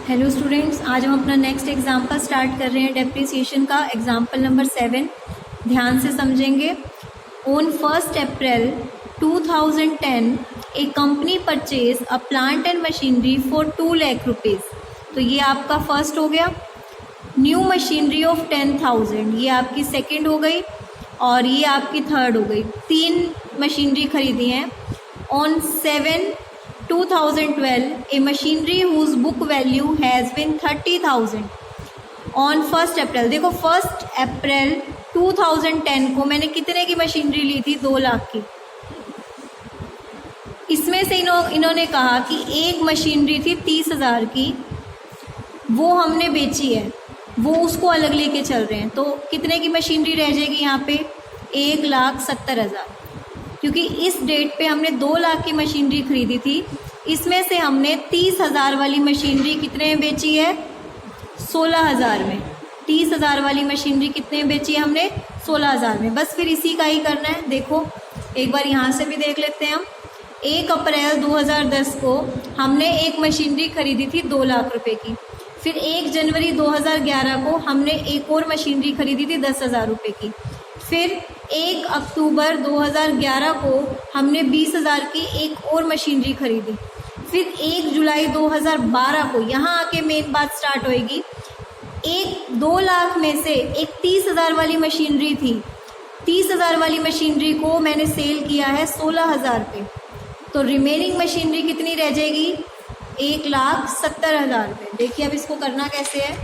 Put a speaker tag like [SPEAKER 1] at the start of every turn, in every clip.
[SPEAKER 1] Hello students, आज हम अपना नेक्स्ट एग्जाम्पल स्टार्ट कर रहे हैं डेप्रिसिएशन का। एग्जाम्पल नंबर 7 ध्यान से समझेंगे। On 1 April 2010 A company purchase a plant and machinery for 2 lakh rupees. तो ये आपका फर्स्ट हो गया। न्यू मशीनरी ऑफ 10,000, ये आपकी सेकेंड हो गई और ये आपकी थर्ड हो गई। 3 मशीनरी खरीदी हैं। On 7/2012 a machinery whose book value has been 30,000 on 1 अप्रैल। देखो 1 अप्रैल 2010 को मैंने कितने की मशीनरी ली थी? 2 लाख की। इसमें से इन्होंने कहा कि एक मशीनरी थी 30,000 की, वो हमने बेची है, वो उसको अलग लेके चल रहे हैं। तो कितने की मशीनरी रह जाएगी यहाँ पे? 1,70,000, क्योंकि इस डेट पे हमने 2 लाख की मशीनरी खरीदी थी। इसमें से हमने 30,000 वाली मशीनरी कितने में बेची है? 16,000 में। 30,000 वाली मशीनरी कितने में बेची है हमने? 16,000 में। बस फिर इसी का ही करना है। देखो एक बार यहाँ से भी देख लेते हैं हम। 1 अप्रैल 2010 को हमने एक मशीनरी खरीदी थी 2 लाख रुपए की। फिर 1 जनवरी 2011 को हमने एक और मशीनरी खरीदी थी 10,000 रुपये की। फिर 1 अक्टूबर 2011 को हमने 20,000 की एक और मशीनरी खरीदी। फिर 1 जुलाई 2012 को, यहाँ आके मेन बात स्टार्ट होएगी। 2 लाख में से एक 30,000 वाली मशीनरी थी। 30,000 वाली मशीनरी को मैंने सेल किया है 16,000 पे। तो रिमेनिंग मशीनरी कितनी रह जाएगी? 1,70,000 पे। देखिए अब इसको करना कैसे है,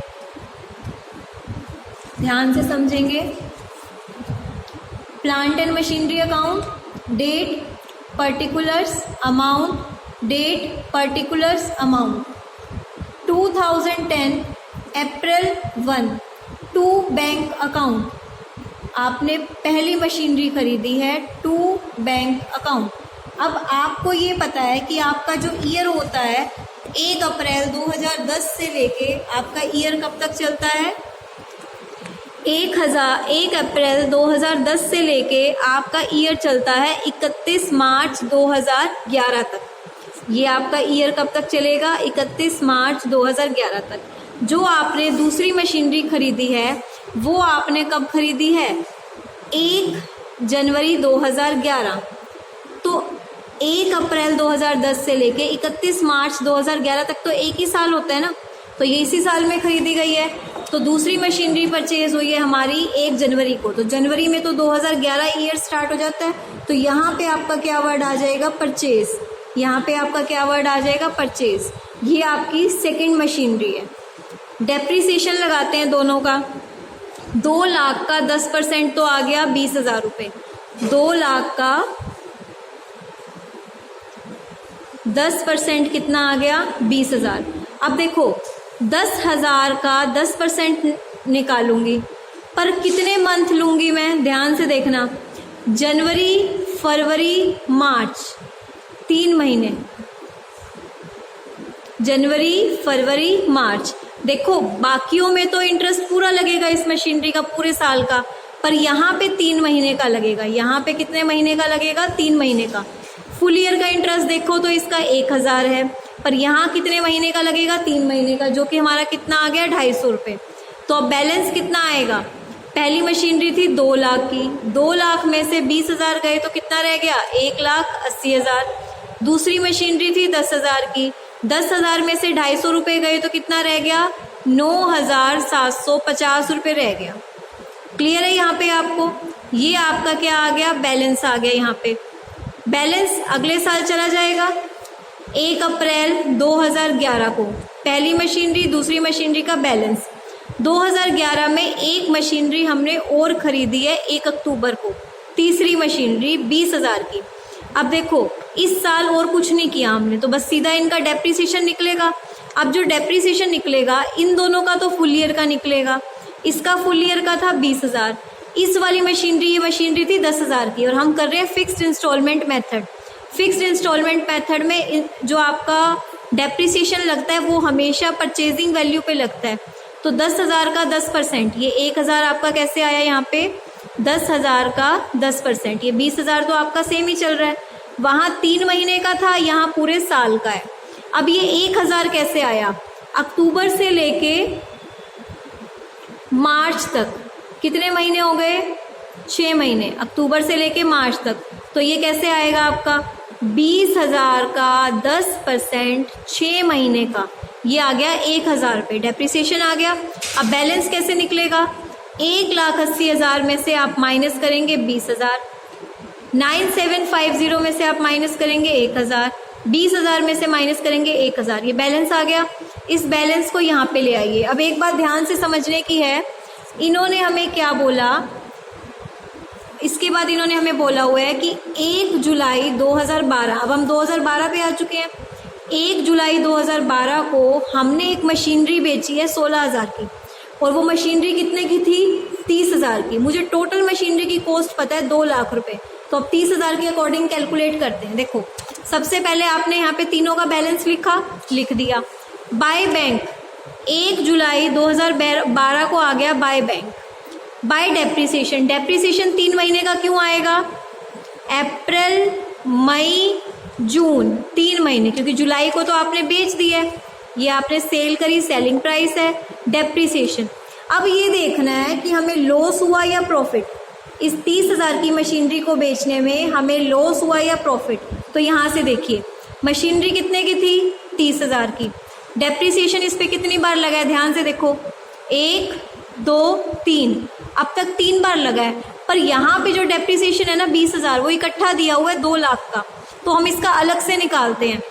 [SPEAKER 1] ध्यान से समझेंगे। Plant and machinery account, date, particulars, amount, date, particulars, amount. 2010 April 1 to bank account. आपने पहली मशीनरी खरीदी है, टू बैंक अकाउंट। अब आपको ये पता है कि आपका जो ईयर होता है 1 अप्रैल 2010 से लेके आपका ईयर कब तक चलता है? 1 अप्रैल 2010 से लेके आपका ईयर चलता है 31 मार्च 2011 तक। ये आपका ईयर कब तक चलेगा? 31 मार्च 2011 तक। जो आपने दूसरी मशीनरी खरीदी है वो आपने कब खरीदी है? 1 जनवरी 2011। तो 1 अप्रैल 2010 से लेके 31 मार्च 2011 तक तो एक ही साल होता है ना, तो ये इसी साल में खरीदी गई है। तो दूसरी मशीनरी परचेज हुई है हमारी 1 जनवरी को। तो जनवरी में तो 2011 ईयर स्टार्ट हो जाता है। तो यहाँ पे आपका क्या वर्ड आ जाएगा? परचेज। यहाँ पे आपका क्या वर्ड आ जाएगा? परचेज। ये आपकी सेकंड मशीनरी है। डेप्रिसिएशन लगाते हैं दोनों का। 2 लाख का 10% तो आ गया 20,000 रुपये। 2 लाख का 10% कितना आ गया? 20,000। अब देखो 10,000 का 10% निकालूंगी, पर कितने मंथ लूंगी मैं? ध्यान से देखना। जनवरी, फरवरी, मार्च, 3 महीने। जनवरी, फरवरी, मार्च। देखो बाकियों में तो इंटरेस्ट पूरा लगेगा इस मशीनरी का, पूरे साल का, पर यहाँ पे 3 महीने का लगेगा। यहाँ पे कितने महीने का लगेगा? 3 महीने का। फुल ईयर का इंटरेस्ट देखो तो इसका 1,000 है, पर यहाँ कितने महीने का लगेगा? 3 महीने का, जो कि हमारा कितना आ गया? 250 रुपये। तो अब बैलेंस कितना आएगा? पहली मशीनरी थी 2 लाख की, 2 लाख में से 20,000 गए तो कितना रह गया? 1,80,000। दूसरी मशीनरी थी 10,000 की, 10,000 में से 250 रुपये गए तो कितना रह गया? 9,750 रुपये रह गया। क्लियर है यहाँ पे आपको? ये आपका क्या आ गया? बैलेंस आ गया। यहाँ पे बैलेंस अगले साल चला जाएगा। 1 अप्रैल 2011 को पहली मशीनरी, दूसरी मशीनरी का बैलेंस। 2011 में एक मशीनरी हमने और खरीदी है 1 अक्टूबर को, तीसरी मशीनरी 20,000 की। अब देखो इस साल और कुछ नहीं किया हमने, तो बस सीधा इनका डेप्रिसिएशन निकलेगा। अब जो डेप्रिसिएशन निकलेगा इन दोनों का तो फुल ईयर का निकलेगा। इसका फुल ईयर का था 20,000। इस वाली मशीनरी, ये मशीनरी थी 10,000 की, और हम कर रहे हैं fixed instalment method. Fixed instalment method में जो आपका डेप्रिसिएशन लगता है वो हमेशा परचेजिंग वैल्यू पे लगता है। तो 10,000 का 10%, ये 1,000 आपका कैसे आया यहाँ पे? 10,000 का 10%, ये 20,000 तो आपका सेम ही चल रहा है। वहाँ 3 महीने का था, यहाँ पूरे साल का है। अब ये 1,000 कैसे आया? अक्टूबर से लेके मार्च तक कितने महीने हो गए? 6 महीने, अक्टूबर से लेके मार्च तक। तो ये कैसे आएगा आपका? 20,000 का 10% 6 महीने का, ये आ गया 1,000 रुपये, डेप्रिसिएशन आ गया। अब बैलेंस कैसे निकलेगा? 1,80,000 में से आप माइनस करेंगे 20,000, 9,750 में से आप माइनस करेंगे 1,000, 20,000 में से माइनस करेंगे 1,000, ये बैलेंस आ गया। इस बैलेंस को यहाँ पे ले आइए। अब एक बात ध्यान से समझने की है, इन्होंने हमें क्या बोला, इसके बाद इन्होंने हमें बोला हुआ है कि 1 जुलाई 2012, अब हम 2012 पे आ चुके हैं। 1 जुलाई 2012 को हमने एक मशीनरी बेची है 16,000 की, और वो मशीनरी कितने की थी? 30,000 की। मुझे टोटल मशीनरी की कॉस्ट पता है 2 लाख रुपए, तो अब 30,000 के अकॉर्डिंग कैलकुलेट करते हैं। देखो, सबसे पहले आपने यहाँ पे तीनों का बैलेंस लिख दिया। बाय बैंक 1 जुलाई 2012 को आ गया by bank. Bye depreciation, depreciation 3 महीने का क्यों आएगा? अप्रैल, मई, जून, 3 महीने, क्योंकि जुलाई को तो आपने बेच दिया है, ये आपने सेल करी, सेलिंग प्राइस है। डेप्रिसिएशन, अब ये देखना है कि हमें लॉस हुआ या प्रॉफिट। इस 30,000 की मशीनरी को बेचने में हमें लॉस हुआ या प्रॉफिट? तो यहाँ से देखिए, मशीनरी कितने की थी? 30,000 की। डेप्रिसिएशन इस पे कितनी बार लगा है? ध्यान से देखो, 1, 2, 3, अब तक 3 बार लगा है। पर यहाँ पे जो डेप्रिसिएशन है ना 20,000, वो इकट्ठा दिया हुआ है 2 लाख का, तो हम इसका अलग से निकालते हैं।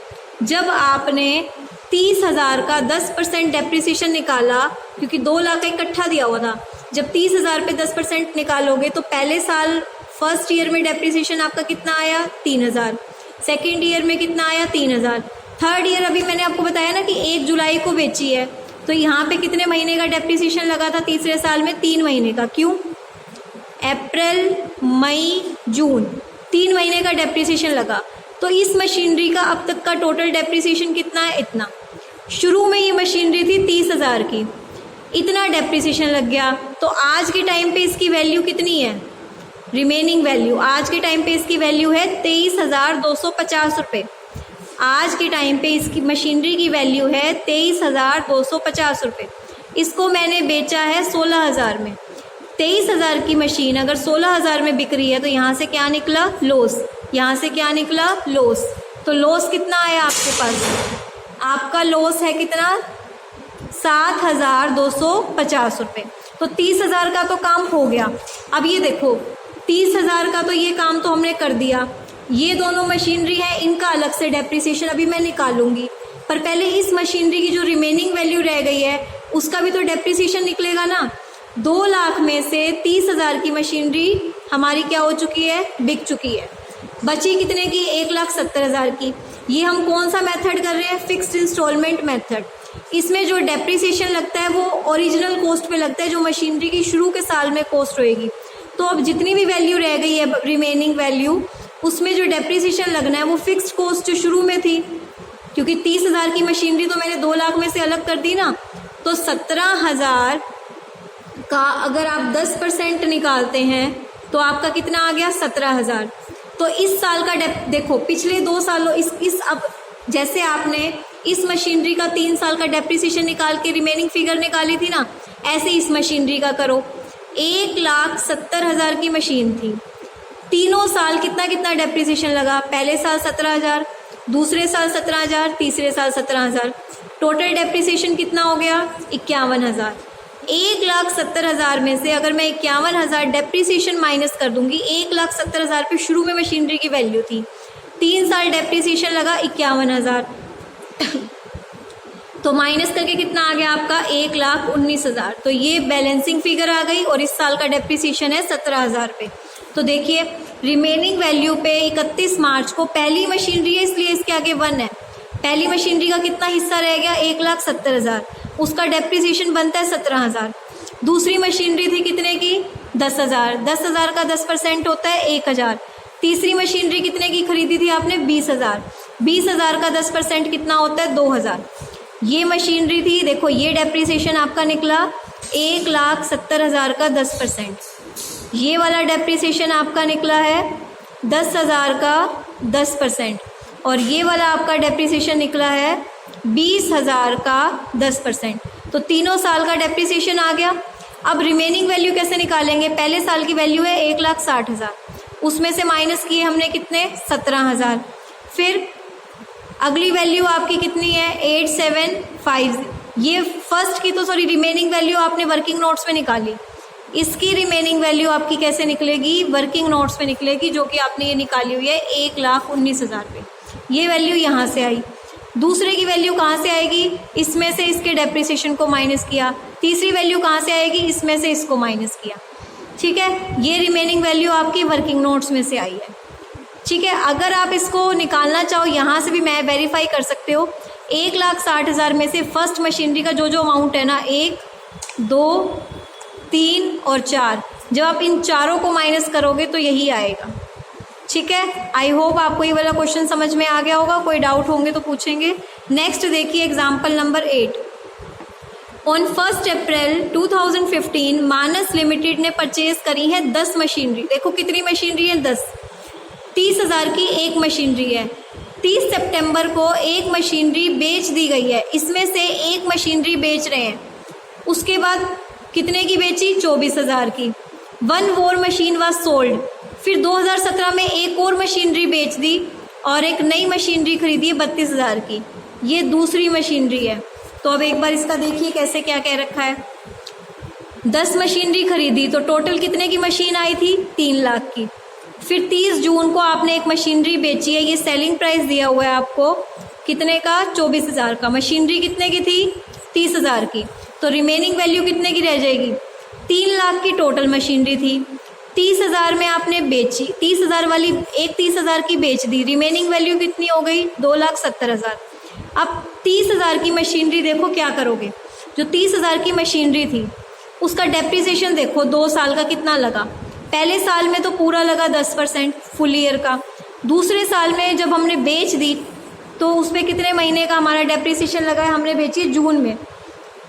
[SPEAKER 1] जब आपने 30,000 का 10% डेप्रिसिएशन निकाला, क्योंकि 2 लाख का इकट्ठा दिया हुआ था, जब 30,000 पे 10% निकालोगे तो पहले साल फर्स्ट ईयर में डेप्रिसिएशन आपका कितना आया? 3,000। सेकेंड ईयर में कितना आया? 3,000। थर्ड ईयर अभी मैंने आपको बताया ना कि 1 जुलाई को बेची है, तो यहाँ पे कितने महीने का डेप्रिसिएशन लगा था तीसरे साल में? 3 महीने का। क्यों? अप्रैल, मई, जून, 3 महीने का डेप्रिसिएशन लगा। तो इस मशीनरी का अब तक का टोटल डेप्रिसिएशन कितना है? इतना। शुरू में ये मशीनरी थी 30,000 की, इतना डेप्रिसिएशन लग गया, तो आज के टाइम पे इसकी वैल्यू कितनी है? रिमेनिंग वैल्यू आज के टाइम पे इसकी वैल्यू है 23,250 रुपये। आज के टाइम पे इसकी मशीनरी की वैल्यू है 23,250 रुपये। इसको मैंने बेचा है 16,000 में। 23,000 की मशीन अगर 16,000 में बिक रही है तो यहाँ से क्या निकला? लॉस। यहाँ से क्या निकला? लॉस। तो लॉस कितना आया आपके पास? आपका लॉस है कितना? 7,250 रुपये। तो 30,000 का तो काम हो गया। अब ये देखो, 30,000 का तो ये काम तो हमने कर दिया। ये दोनों मशीनरी है, इनका अलग से डेप्रिसिएशन अभी मैं निकालूंगी, पर पहले इस मशीनरी की जो रिमेनिंग वैल्यू रह गई है उसका भी तो डेप्रिसिएशन निकलेगा ना। 2 लाख में से 30,000 की मशीनरी हमारी क्या हो चुकी है? बिक चुकी है। बची कितने की? 1,70,000 की। ये हम कौन सा मेथड कर रहे हैं? Fixed instalment method. इसमें जो डेप्रिसिएशन लगता है वो ओरिजिनल कॉस्ट पे लगता है, जो मशीनरी की शुरू के साल में कॉस्ट होएगी। तो अब जितनी भी वैल्यू रह गई है रिमेनिंग वैल्यू, उसमें जो डेप्रिसिएशन लगना है वो फिक्स्ड कॉस्ट जो शुरू में थी, क्योंकि 30,000 की मशीनरी तो मैंने 2 लाख में से अलग कर दी ना, तो 17,000 का अगर आप 10% निकालते हैं तो आपका कितना आ गया? 17,000। तो इस साल का देखो, पिछले 2 सालों अब जैसे आपने इस मशीनरी का 3 साल का डेप्रिसिएशन निकाल के रिमेनिंग फिगर निकाली थी ना, ऐसे इस मशीनरी का करो। 1,70,000 की मशीन थी, तीनों साल कितना कितना डेप्रिसिएशन लगा? पहले साल 17,000, दूसरे साल 17,000, तीसरे साल 17,000। टोटल डेप्रिसिएशन कितना हो गया? 51,000। 1,70,000 में से अगर मैं 51,000 डेप्रिसिएशन माइनस कर दूंगी, 1,70,000 पे शुरू में मशीनरी की वैल्यू थी, 3 साल डेप्रिसिएशन लगा 51,000 तो माइनस करके कितना आ गया आपका? 1,19,000। तो ये बैलेंसिंग फिगर आ गई और इस साल का डेप्रिसिएशन है 17,000 पे। तो देखिए, रिमेनिंग वैल्यू पे 31 मार्च को पहली मशीनरी है इसलिए इसके आगे 1 है। पहली मशीनरी का कितना हिस्सा रह गया? 1,70,000, उसका डेप्रिसिएशन बनता है 17,000। दूसरी मशीनरी थी कितने की? 10,000। 10,000 का 10% होता है 1,000। तीसरी मशीनरी कितने की खरीदी थी आपने? 20,000। 20,000 का 10% कितना होता है? 2,000। ये मशीनरी थी, देखो ये डेप्रिसिएशन आपका निकला 1,70,000 का 10%। ये वाला डेप्रिसिएशन आपका निकला है 10,000 का 10%, और ये वाला आपका डेप्रिसिएशन निकला है 20,000 का 10%, तो तीनों साल का डेप्रिसिएशन आ गया। अब रिमेनिंग वैल्यू कैसे निकालेंगे? पहले साल की वैल्यू है 1,60,000, उसमें से माइनस किए हमने कितने? 17,000। फिर अगली वैल्यू आपकी कितनी है? 8,750। ये फर्स्ट की तो सॉरी रिमेनिंग वैल्यू आपने वर्किंग नोट्स में निकाली, इसकी रिमेनिंग वैल्यू आपकी कैसे निकलेगी? वर्किंग नोट्स में निकलेगी, जो कि आपने ये निकाली हुई है 1,19,000 पे। ये वैल्यू यहाँ से आई। दूसरे की वैल्यू कहाँ से आएगी? इसमें से इसके डेप्रिसिएशन को माइनस किया। तीसरी वैल्यू कहाँ से आएगी? इसमें से इसको माइनस किया। ठीक है, ये रिमेनिंग वैल्यू आपकी वर्किंग नोट्स में से आई है। ठीक है, अगर आप इसको निकालना चाहो यहाँ से भी मैं वेरीफाई कर सकते हो। 1,60,000 में से फर्स्ट मशीनरी का जो जो अमाउंट है ना, 1, 2, 3 और 4, जब आप इन चारों को माइनस करोगे तो यही आएगा। ठीक है, आई होप आपको ये वाला क्वेश्चन समझ में आ गया होगा। कोई डाउट होंगे तो पूछेंगे। नेक्स्ट देखिए example number 8। On 1 April 2015 Manas limited ने परचेज करी है 10 मशीनरी। देखो कितनी मशीनरी है? 10। 30,000 की एक मशीनरी है। 30 सितंबर को एक मशीनरी बेच दी गई है, इसमें से एक मशीनरी बेच रहे हैं। उसके बाद कितने की बेची? 24,000 की। 1 more मशीन वाज सोल्ड। फिर 2017 में एक और मशीनरी बेच दी और एक नई मशीनरी खरीदी है 32,000 की। ये दूसरी मशीनरी है। तो अब एक बार इसका देखिए कैसे क्या कह रखा है। 10 मशीनरी खरीदी तो टोटल कितने की मशीन आई थी? 3 लाख की। फिर 30 जून को आपने एक मशीनरी बेची है, ये सेलिंग प्राइस दिया हुआ है आपको कितने का? 24,000 का। मशीनरी कितने की थी? 30,000 की। तो रिमेनिंग वैल्यू कितने की रह जाएगी? 3 लाख की टोटल मशीनरी थी, 30,000 में आपने बेची, 30,000 वाली एक 30,000 की बेच दी, रिमेनिंग वैल्यू कितनी हो गई? 2,70,000। अब 30,000 की मशीनरी देखो क्या करोगे। जो 30,000 की मशीनरी थी उसका डेप्रिसिएशन देखो 2 साल का कितना लगा। पहले साल में तो पूरा लगा 10% फुल ईयर का। दूसरे साल में जब हमने बेच दी तो उस पर कितने महीने का हमारा डेप्रिसिएशन लगा है? हमने बेची जून में,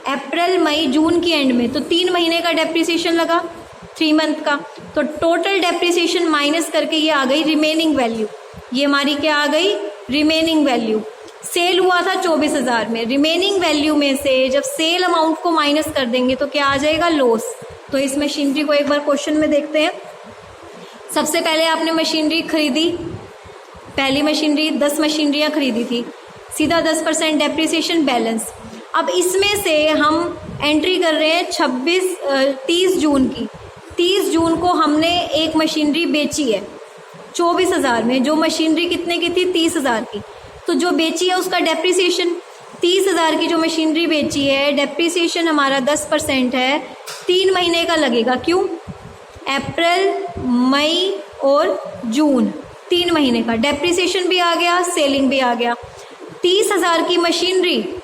[SPEAKER 1] अप्रैल मई जून की एंड में, तो 3 महीने का डेप्रिसिएशन लगा, 3 मंथ का। तो टोटल डेप्रिसिएशन माइनस करके ये आ गई रिमेनिंग वैल्यू। ये हमारी क्या आ गई? Remaining value. सेल हुआ था 24,000 में, रिमेनिंग वैल्यू में से जब सेल अमाउंट को माइनस कर देंगे तो क्या आ जाएगा? लॉस। तो इस मशीनरी को एक बार क्वेश्चन में देखते हैं। सबसे पहले आपने मशीनरी खरीदी, पहली मशीनरी 10 मशीनरियाँ खरीदी थी, सीधा 10% डेप्रिसिएशन बैलेंस। अब इसमें से हम एंट्री कर रहे हैं 30 जून की। 30 जून को हमने एक मशीनरी बेची है 24,000 में। जो मशीनरी कितने की थी? 30,000 की। तो जो बेची है उसका डेप्रिसिएशन 30,000 की जो मशीनरी बेची है, डेप्रिसिएशन हमारा 10% है, 3 महीने का लगेगा। क्यों? अप्रैल मई और जून 3 महीने का डेप्रिसिएशन भी आ गया, सेलिंग भी आ गया। 30,000 की मशीनरी,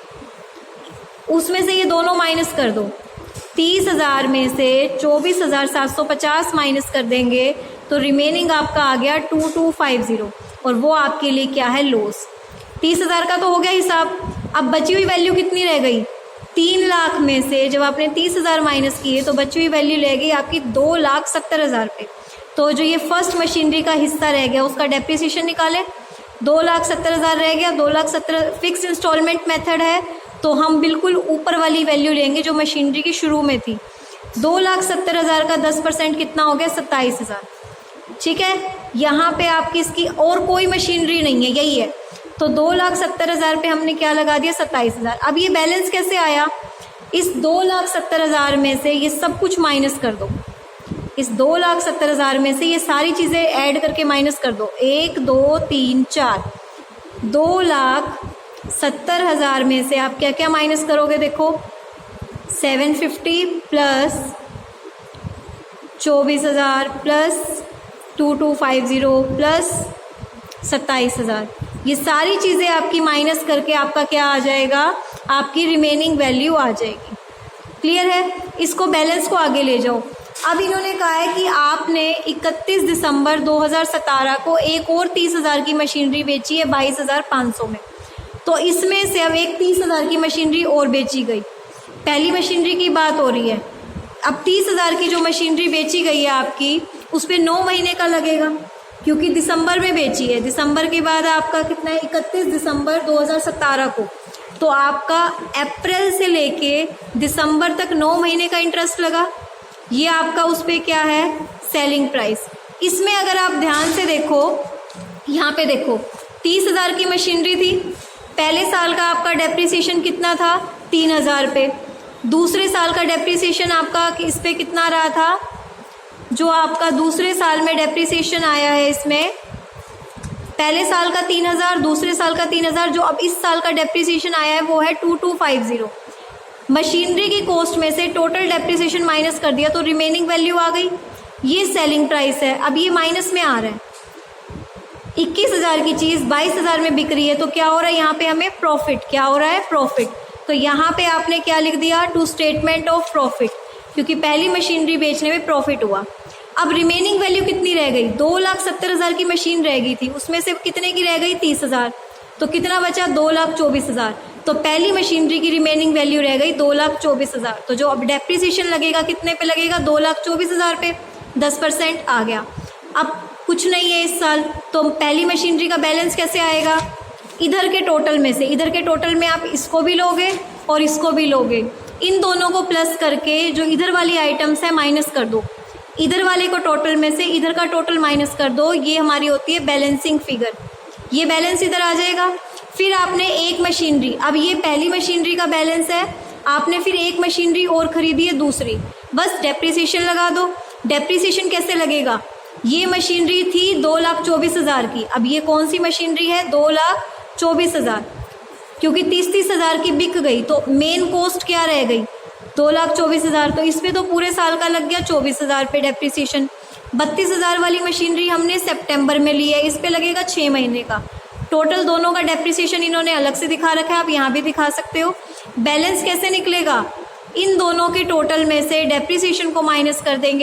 [SPEAKER 1] उसमें से ये दोनों माइनस कर दो। 30,000 में से 24,750 माइनस कर देंगे तो रिमेनिंग आपका आ गया 2250, और वो आपके लिए क्या है? लॉस। 30,000 का तो हो गया हिसाब। अब बची हुई वैल्यू कितनी रह गई? 3 लाख में से जब आपने 30,000 माइनस किए तो बची हुई वैल्यू रह गई आपकी 2,70,000 पे। तो जो ये फर्स्ट मशीनरी का हिस्सा रह गया उसका डेप्रिसिएशन निकाले, 2,70,000 रह गया। 2,70,000 फिक्स इंस्टॉलमेंट मेथड है तो हम बिल्कुल ऊपर वाली वैल्यू लेंगे जो मशीनरी की शुरू में थी। 2,70,000 का 10% कितना हो गया? 27,000। ठीक है, यहाँ पे आपकी इसकी और कोई मशीनरी नहीं है, यही है। तो 2,70,000 पे हमने क्या लगा दिया? 27,000। अब ये बैलेंस कैसे आया? इस 2,70,000 में से ये सब कुछ माइनस कर दो। इस 2,70,000 में से ये सारी चीज़ें ऐड करके माइनस कर दो। 1 2 3 4, 2,70,000 में से आप क्या क्या माइनस करोगे? देखो 750 प्लस 24,000 प्लस 2250 प्लस 27,000, ये सारी चीज़ें आपकी माइनस करके आपका क्या आ जाएगा? आपकी रिमेनिंग वैल्यू आ जाएगी। क्लियर है? इसको बैलेंस को आगे ले जाओ। अब इन्होंने कहा है कि आपने 31 दिसंबर 2017 को एक और 30,000 की मशीनरी बेची है 22,500 में। तो इसमें से अब एक 30,000 की मशीनरी और बेची गई। पहली मशीनरी की बात हो रही है। अब 30,000 की जो मशीनरी बेची गई है आपकी, उस पर 9 महीने का लगेगा क्योंकि दिसंबर में बेची है। दिसंबर के बाद आपका कितना है? 31 दिसंबर 2017 को तो आपका अप्रैल से लेके दिसंबर तक 9 महीने का इंटरेस्ट लगा। ये आपका उस पे क्या है, सेलिंग प्राइस। इसमें अगर आप ध्यान से देखो, यहाँ पे देखो 30,000 की मशीनरी थी, पहले साल का आपका डेप्रिसिएशन कितना था, 3,000 पे। दूसरे साल का डेप्रिसिएशन आपका इस पे कितना रहा था, जो आपका दूसरे साल में डेप्रिसिएशन आया है इसमें, पहले साल का 3,000, दूसरे साल का 3,000, जो अब इस साल का डेप्रिसिएशन आया है वो है 2250। मशीनरी की कॉस्ट में से टोटल डेप्रिसिएशन माइनस कर दिया तो रिमेनिंग वैल्यू आ गई, ये सेलिंग प्राइस है। अब ये माइनस में आ रहा है, 21,000 की चीज़ 22,000 में बिक रही है, तो क्या हो रहा है यहाँ पे हमें प्रॉफिट, क्या हो रहा है, प्रॉफिट। तो यहाँ पे आपने क्या लिख दिया, टू स्टेटमेंट ऑफ प्रॉफिट, क्योंकि पहली मशीनरी बेचने में प्रॉफिट हुआ। अब रिमेनिंग वैल्यू कितनी रह गई, 2,70,000 की मशीन रह गई थी, उसमें से कितने की रह गई, 30,000, तो कितना बचा, 2,24,000। तो पहली मशीनरी की रिमेनिंग वैल्यू रह गई 2,24,000। तो जो अब डेप्रिसिएशन लगेगा कितने पे लगेगा, 2,24,000 पे, 10% आ गया। अब कुछ नहीं है इस साल, तो पहली मशीनरी का बैलेंस कैसे आएगा, इधर के टोटल में से, इधर के टोटल में आप इसको भी लोगे और इसको भी लोगे, इन दोनों को प्लस करके जो इधर वाली आइटम्स है माइनस कर दो, इधर वाले को टोटल में से इधर का टोटल माइनस कर दो, ये हमारी होती है बैलेंसिंग फिगर। ये बैलेंस इधर आ जाएगा। फिर आपने एक मशीनरी, अब ये पहली मशीनरी का बैलेंस है, आपने फिर एक मशीनरी और खरीदी है दूसरी, बस डेप्रिसिएशन लगा दो। डेप्रिसिएशन कैसे लगेगा, ये मशीनरी थी 2,24,000 की, अब ये कौन सी मशीनरी है, 2,24,000, क्योंकि 30,000 की बिक गई तो मेन कॉस्ट क्या रह गई, 2,24,000। तो इसमें तो पूरे साल का लग गया 24,000 पे डेप्रिसिएशन। 32,000 वाली मशीनरी हमने सितंबर में ली है, इस पे लगेगा 6 महीने का। टोटल दोनों का डेप्रिसिएशन इन्होंने अलग से दिखा रखा है, आप यहाँ भी दिखा सकते हो। बैलेंस कैसे निकलेगा, इन दोनों के टोटल में से डेप्रिसिएशन को माइनस कर देंगे